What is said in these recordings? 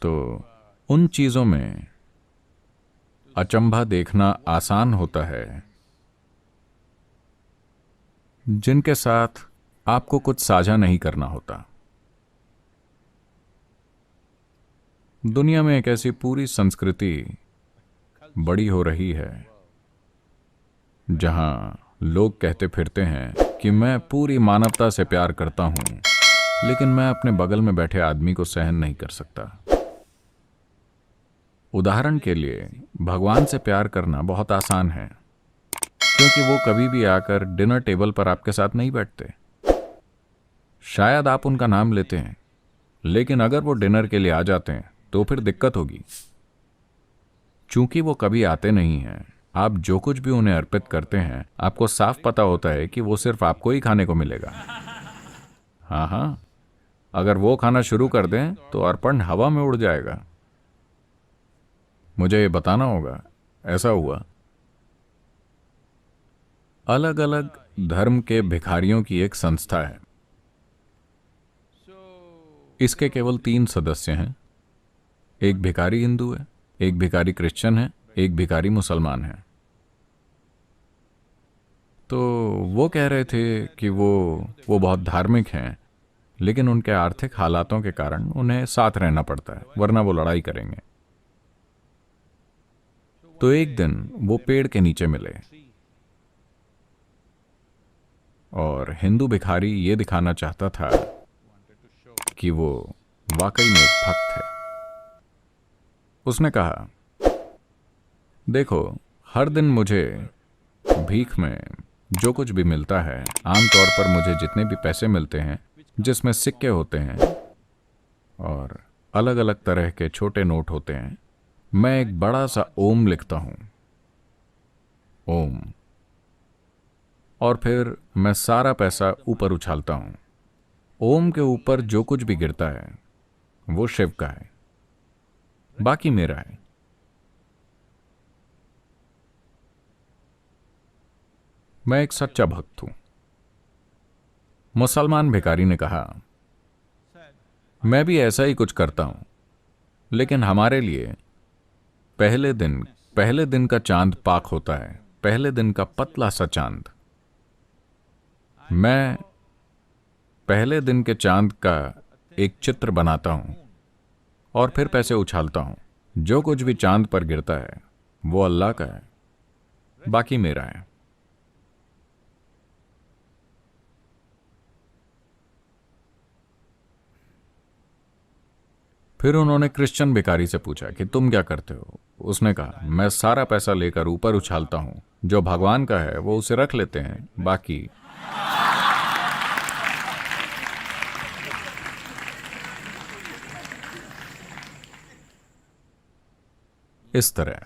तो उन चीज़ों में अचंभा देखना आसान होता है जिनके साथ आपको कुछ साझा नहीं करना होता। दुनिया में एक ऐसी पूरी संस्कृति बड़ी हो रही है जहां लोग कहते फिरते हैं कि मैं पूरी मानवता से प्यार करता हूं, लेकिन मैं अपने बगल में बैठे आदमी को सहन नहीं कर सकता। उदाहरण के लिए, भगवान से प्यार करना बहुत आसान है क्योंकि वो कभी भी आकर डिनर टेबल पर आपके साथ नहीं बैठते। शायद आप उनका नाम लेते हैं, लेकिन अगर वो डिनर के लिए आ जाते हैं तो फिर दिक्कत होगी। चूंकि वो कभी आते नहीं हैं, आप जो कुछ भी उन्हें अर्पित करते हैं, आपको साफ पता होता है कि वो सिर्फ आपको ही खाने को मिलेगा। हाँ हाँ, अगर वो खाना शुरू कर दें तो अर्पण हवा में उड़ जाएगा। मुझे ये बताना होगा, ऐसा हुआ। अलग अलग धर्म के भिखारियों की एक संस्था है। इसके केवल 3 सदस्य हैं। एक भिखारी हिंदू है, एक भिखारी क्रिश्चियन है, एक भिखारी मुसलमान है। तो वो कह रहे थे कि वो बहुत धार्मिक हैं, लेकिन उनके आर्थिक हालातों के कारण उन्हें साथ रहना पड़ता है, वरना वो लड़ाई करेंगे। तो एक दिन वो पेड़ के नीचे मिले और हिंदू भिखारी ये दिखाना चाहता था कि वो वाकई में एक भक्त है। उसने कहा, देखो, हर दिन मुझे भीख में जो कुछ भी मिलता है, आमतौर पर मुझे जितने भी पैसे मिलते हैं जिसमें सिक्के होते हैं और अलग अलग तरह के छोटे नोट होते हैं, मैं एक बड़ा सा ओम लिखता हूं, ओम, और फिर मैं सारा पैसा ऊपर उछालता हूं। ओम के ऊपर जो कुछ भी गिरता है वो शिव का है, बाकी मेरा है। मैं एक सच्चा भक्त हूं। मुसलमान भिखारी ने कहा, मैं भी ऐसा ही कुछ करता हूं, लेकिन हमारे लिए पहले दिन का चांद पाक होता है, पहले दिन का पतला सा चांद। मैं पहले दिन के चांद का एक चित्र बनाता हूं और फिर पैसे उछालता हूं। जो कुछ भी चांद पर गिरता है वो अल्लाह का है, बाकी मेरा है। फिर उन्होंने क्रिश्चियन भिखारी से पूछा कि तुम क्या करते हो? उसने कहा, मैं सारा पैसा लेकर ऊपर उछालता हूं, जो भगवान का है वो उसे रख लेते हैं, बाकी। इस तरह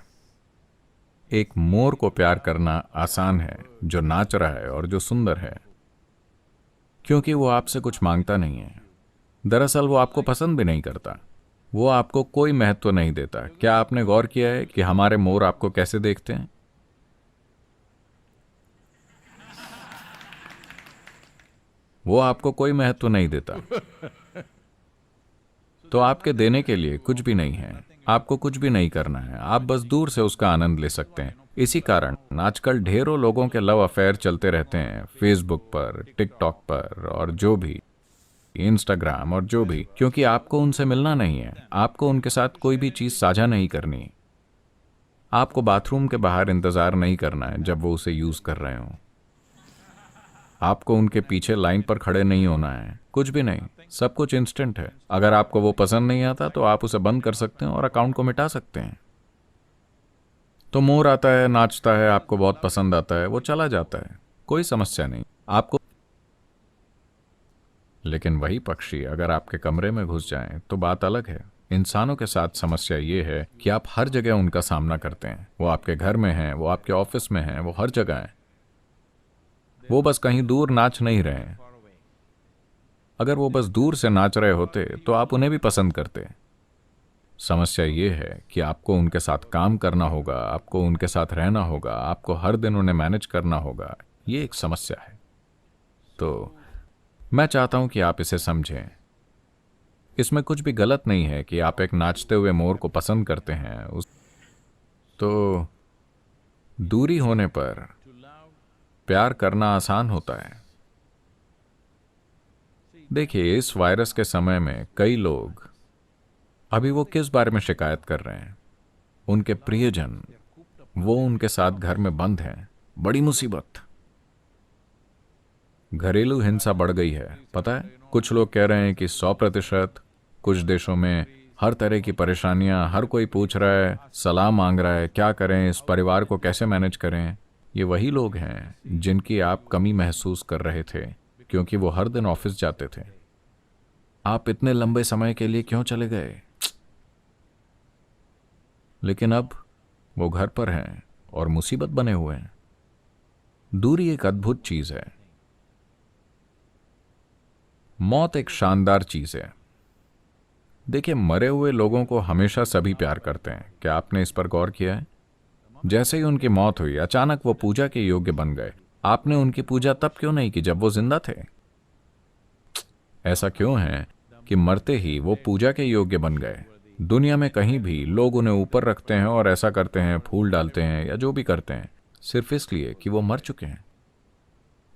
एक मोर को प्यार करना आसान है जो नाच रहा है और जो सुंदर है, क्योंकि वो आपसे कुछ मांगता नहीं है। दरअसल वो आपको पसंद भी नहीं करता, वो आपको कोई महत्व नहीं देता। क्या आपने गौर किया है कि हमारे मोर आपको कैसे देखते हैं? वो आपको कोई महत्व नहीं देता। तो आपके देने के लिए कुछ भी नहीं है, आपको कुछ भी नहीं करना है, आप बस दूर से उसका आनंद ले सकते हैं। इसी कारण आजकल ढेरों लोगों के लव अफेयर चलते रहते हैं, फेसबुक पर, टिकटॉक पर और जो भी, इंस्टाग्राम और जो भी, क्योंकि आपको उनसे मिलना नहीं है, आपको उनके साथ कोई भी चीज साझा नहीं करनी। आपको बाथरूम के बाहर इंतजार नहीं करना है जब वो उसे यूज कर रहे हो। आपको उनके पीछे लाइन पर खड़े नहीं होना है, कुछ भी नहीं, सब कुछ इंस्टेंट है। अगर आपको वो पसंद नहीं आता तो आप उसे बंद कर सकते हैं और अकाउंट को मिटा सकते हैं। तो मोर आता है, नाचता है, आपको बहुत पसंद आता है, वो चला जाता है, कोई समस्या नहीं आपको। लेकिन वही पक्षी अगर आपके कमरे में घुस जाएं तो बात अलग है। इंसानों के साथ समस्या ये है कि आप हर जगह उनका सामना करते हैं। वो आपके घर में हैं, वो आपके ऑफिस में हैं, वो हर जगह हैं। वो बस कहीं दूर नाच नहीं रहे हैं। अगर वो बस दूर से नाच रहे होते तो आप उन्हें भी पसंद करते। समस्या ये है कि आपको उनके साथ काम करना होगा, आपको उनके साथ रहना होगा, आपको हर दिन उन्हें मैनेज करना होगा। ये एक समस्या है। तो मैं चाहता हूं कि आप इसे समझें। इसमें कुछ भी गलत नहीं है कि आप एक नाचते हुए मोर को पसंद करते हैं उस तो दूरी होने पर प्यार करना आसान होता है। देखिए, इस वायरस के समय में कई लोग अभी वो किस बारे में शिकायत कर रहे हैं? उनके प्रियजन, वो उनके साथ घर में बंद हैं। बड़ी मुसीबत। घरेलू हिंसा बढ़ गई है, पता है? कुछ लोग कह रहे हैं कि 100%। कुछ देशों में हर तरह की परेशानियां, हर कोई पूछ रहा है, सलाह मांग रहा है, क्या करें, इस परिवार को कैसे मैनेज करें। ये वही लोग हैं जिनकी आप कमी महसूस कर रहे थे, क्योंकि वो हर दिन ऑफिस जाते थे। आप इतने लंबे समय के लिए क्यों चले गए? लेकिन अब वो घर पर हैं और मुसीबत बने हुए हैं। दूरी एक अद्भुत चीज है। मौत एक शानदार चीज है। देखिए, मरे हुए लोगों को हमेशा सभी प्यार करते हैं। क्या आपने इस पर गौर किया है? जैसे ही उनकी मौत हुई, अचानक वो पूजा के योग्य बन गए। आपने उनकी पूजा तब क्यों नहीं की जब वो जिंदा थे? ऐसा क्यों है कि मरते ही वो पूजा के योग्य बन गए? दुनिया में कहीं भी लोग उन्हें ऊपर रखते हैं और ऐसा करते हैं, फूल डालते हैं या जो भी करते हैं, सिर्फ इसलिए कि वो मर चुके हैं।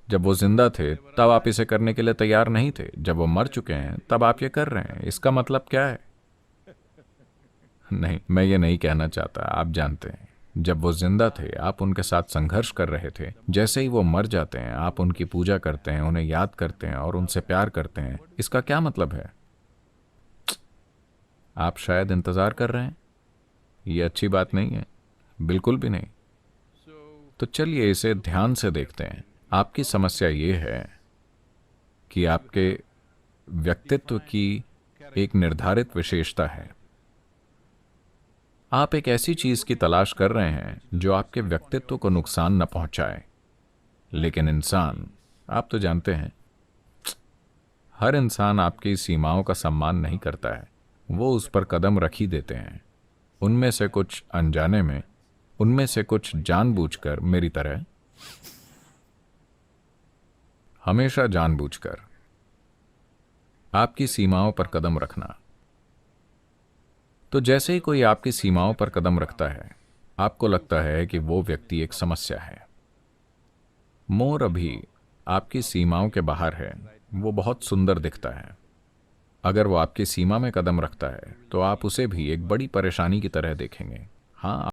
जब वो जिंदा थे तब आप इसे करने के लिए तैयार नहीं थे। जब वो मर चुके हैं तब आप ये कर रहे हैं। इसका मतलब क्या है? नहीं, मैं ये नहीं कहना चाहता। आप जानते हैं, जब वो जिंदा थे आप उनके साथ संघर्ष कर रहे थे। जैसे ही वो मर जाते हैं आप उनकी पूजा करते हैं, उन्हें याद करते हैं और उनसे प्यार करते हैं। इसका क्या मतलब है? आप शायद इंतजार कर रहे हैं। ये अच्छी बात नहीं है, बिल्कुल भी नहीं। तो चलिए इसे ध्यान से देखते हैं। आपकी समस्या ये है कि आपके व्यक्तित्व की एक निर्धारित विशेषता है। आप एक ऐसी चीज की तलाश कर रहे हैं जो आपके व्यक्तित्व को नुकसान न पहुंचाए। लेकिन इंसान, आप तो जानते हैं, हर इंसान आपकी सीमाओं का सम्मान नहीं करता है। वो उस पर कदम रख ही देते हैं। उनमें से कुछ अनजाने में, उनमें से कुछ जानबूझकर, मेरी तरह। हमेशा जानबूझकर आपकी सीमाओं पर कदम रखना। तो जैसे ही कोई आपकी सीमाओं पर कदम रखता है, आपको लगता है कि वो व्यक्ति एक समस्या है। मोर अभी आपकी सीमाओं के बाहर है। वो बहुत सुंदर दिखता है। अगर वो आपकी सीमा में कदम रखता है तो आप उसे भी एक बड़ी परेशानी की तरह देखेंगे। हाँ,